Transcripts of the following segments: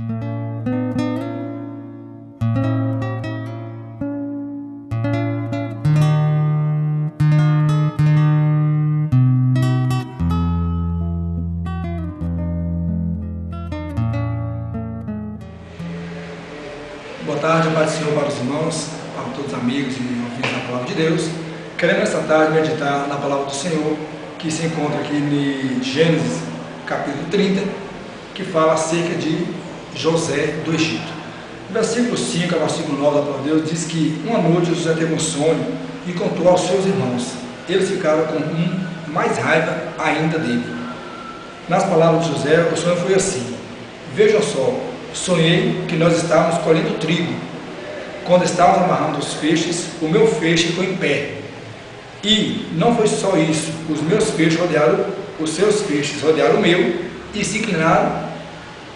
Boa tarde, a paz do Senhor para os irmãos, para todos os amigos e ouvintes da Palavra de Deus. Queremos esta tarde meditar na Palavra do Senhor, que se encontra aqui em Gênesis, capítulo 30, que fala acerca de José do Egito. No versículo 5 ao versículo 9 da Palavra de Deus diz que uma noite José teve um sonho e contou aos seus irmãos. Eles ficaram com mais raiva ainda dele. Nas palavras de José, o sonho foi assim: vejam só, sonhei que nós estávamos colhendo trigo. Quando estávamos amarrando os feixes, o meu feixe ficou em pé. E não foi só isso, os meus feixes rodearam, os seus feixes rodearam o meu e se inclinaram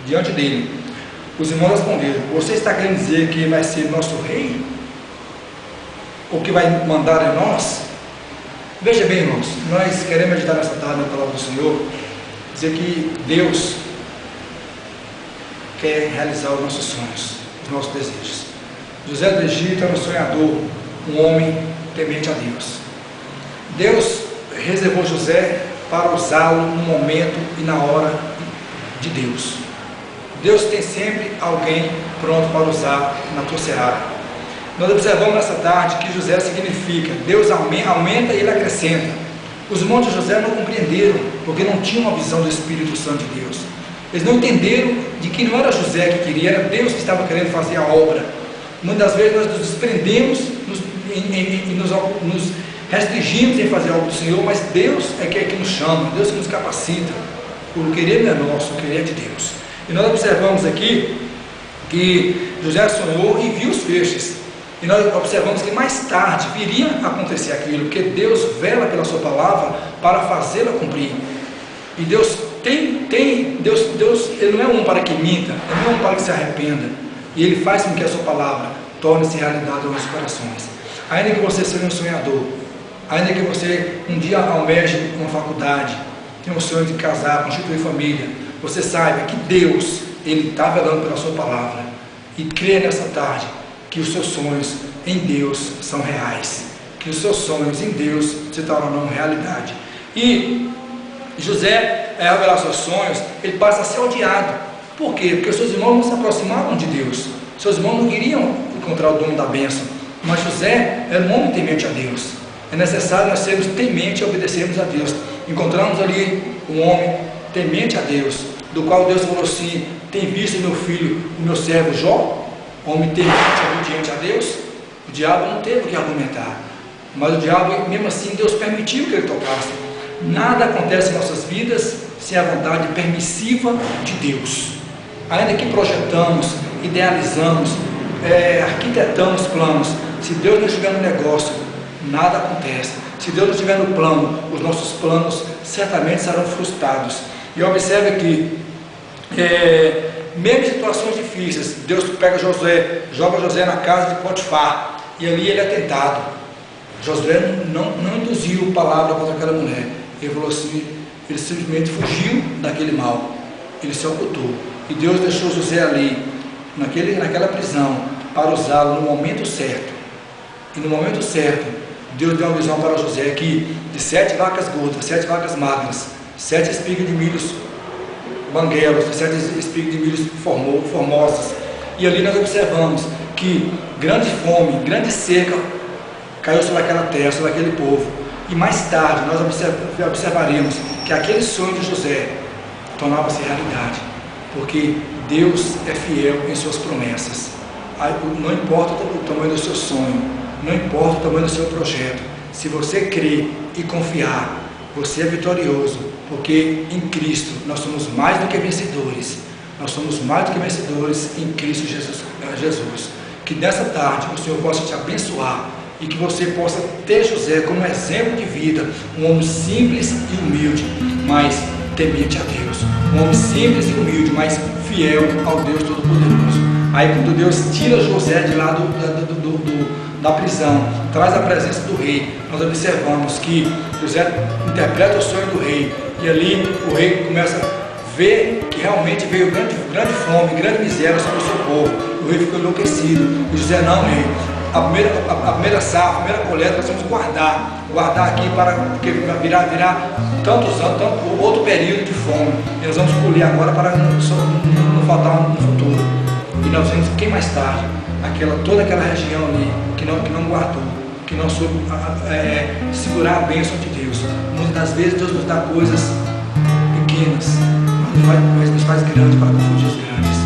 diante dele. Os irmãos responderam: você está querendo dizer que vai ser nosso rei? Ou que vai mandar em nós? Veja bem, irmãos, nós queremos meditar nessa tarde na palavra do Senhor, dizer que Deus quer realizar os nossos sonhos, os nossos desejos. José do Egito era um sonhador, um homem temente a Deus. Deus reservou José para usá-lo no momento e na hora de Deus. Deus tem sempre alguém pronto para usar na tua seara. Nós observamos nessa tarde que José significa Deus aumenta e ele acrescenta. Os irmãos de José não compreenderam, porque não tinham uma visão do Espírito Santo de Deus. Eles não entenderam de que não era José que queria, era Deus que estava querendo fazer a obra. Muitas vezes nós nos desprendemos e nos restringimos em fazer a obra do Senhor, mas Deus é que nos chama, Deus que nos capacita. O querer não é nosso, o querer é de Deus. E nós observamos aqui que José sonhou e viu os feixes. E nós observamos que mais tarde viria a acontecer aquilo, porque Deus vela pela sua palavra para fazê-la cumprir. E Deus Deus, Ele não é um para que minta, Ele não é um para que se arrependa, e Ele faz com que a sua palavra torne-se realidade nos nossos corações. Ainda que você seja um sonhador, ainda que você um dia almeje uma faculdade, tenha um sonho de casar, constituir família, você saiba que Deus, Ele está velando pela sua palavra, e creia nessa tarde que os seus sonhos em Deus são reais, que os seus sonhos em Deus se tornarão realidade. E José, ao revelar seus sonhos, ele passa a ser odiado. Por quê? Porque seus irmãos não se aproximavam de Deus. Seus irmãos não queriam encontrar o dono da bênção. Mas José era um homem temente a Deus. É necessário nós sermos tementes e obedecermos a Deus. Encontramos ali um homem temente a Deus, do qual Deus falou assim: tem visto meu filho, o meu servo Jó, homem temente e obediente a Deus? O diabo não teve o que argumentar. Mas o diabo, mesmo assim, Deus permitiu que ele tocasse. Nada acontece em nossas vidas sem a vontade permissiva de Deus. Ainda que projetamos, idealizamos, arquitetamos planos, se Deus não estiver no negócio, nada acontece. Se Deus não estiver no plano, os nossos planos certamente serão frustrados. E observe que, mesmo em situações difíceis, Deus pega Josué, joga José na casa de Potifar, e ali ele é tentado. Josué não induziu palavra contra aquela mulher. Ele falou assim, ele simplesmente fugiu daquele mal, ele se ocultou, e Deus deixou José ali, naquela prisão, para usá-lo no momento certo. E no momento certo, Deus deu uma visão para José que de 7 vacas gordas, 7 vacas magras, 7 espigas de milhos banguelos, 7 espigas de milhos formosas, e ali nós observamos que grande fome, grande seca caiu sobre aquela terra, sobre aquele povo. E mais tarde nós observaremos que aquele sonho de José tornava-se realidade, porque Deus é fiel em suas promessas. Não importa o tamanho do seu sonho, não importa o tamanho do seu projeto, se você crer e confiar, você é vitorioso, porque em Cristo nós somos mais do que vencedores. Nós somos mais do que vencedores em Cristo Jesus. Que nessa tarde o Senhor possa te abençoar e que você possa ter José como exemplo de vida, um homem simples e humilde, mas temente a Deus, um homem simples e humilde, mas fiel ao Deus Todo-Poderoso. Aí quando Deus tira José de lá da prisão, traz a presença do rei, nós observamos que José interpreta o sonho do rei, e ali o rei começa a vê que realmente veio grande fome, grande miséria sobre o seu povo. O rei ficou enlouquecido. E José: não, rei, a primeira safra, a primeira coleta nós vamos guardar aqui para porque virar tantos anos, outro período de fome. E nós vamos colher agora para não faltar no futuro. E nós vemos que mais tarde, toda aquela região ali que não guardou, que não soube segurar a bênção de Deus. Muitas das vezes Deus nos dá coisas pequenas, mas nos faz grandes para confundir os grandes.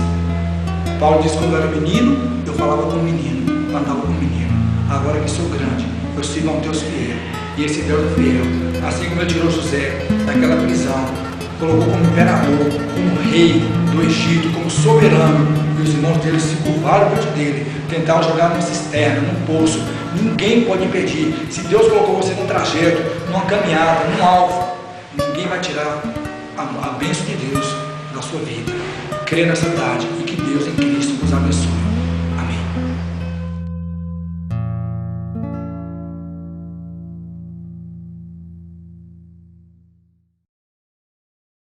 Paulo diz: quando eu era menino, eu falava como menino, andava como menino. Agora que sou grande, eu sirvo a um Deus fiel. E esse Deus é fiel. Assim como ele tirou José daquela prisão, colocou como imperador, como rei do Egito, como soberano, e os irmãos dele se curvaram diante dele, tentaram jogar numa cisterna, num poço. Ninguém pode impedir. Se Deus colocou você num trajeto, numa caminhada, num alvo, ninguém vai tirar a bênção de Deus da sua vida. Crê nessa verdade e que Deus em Cristo nos abençoe.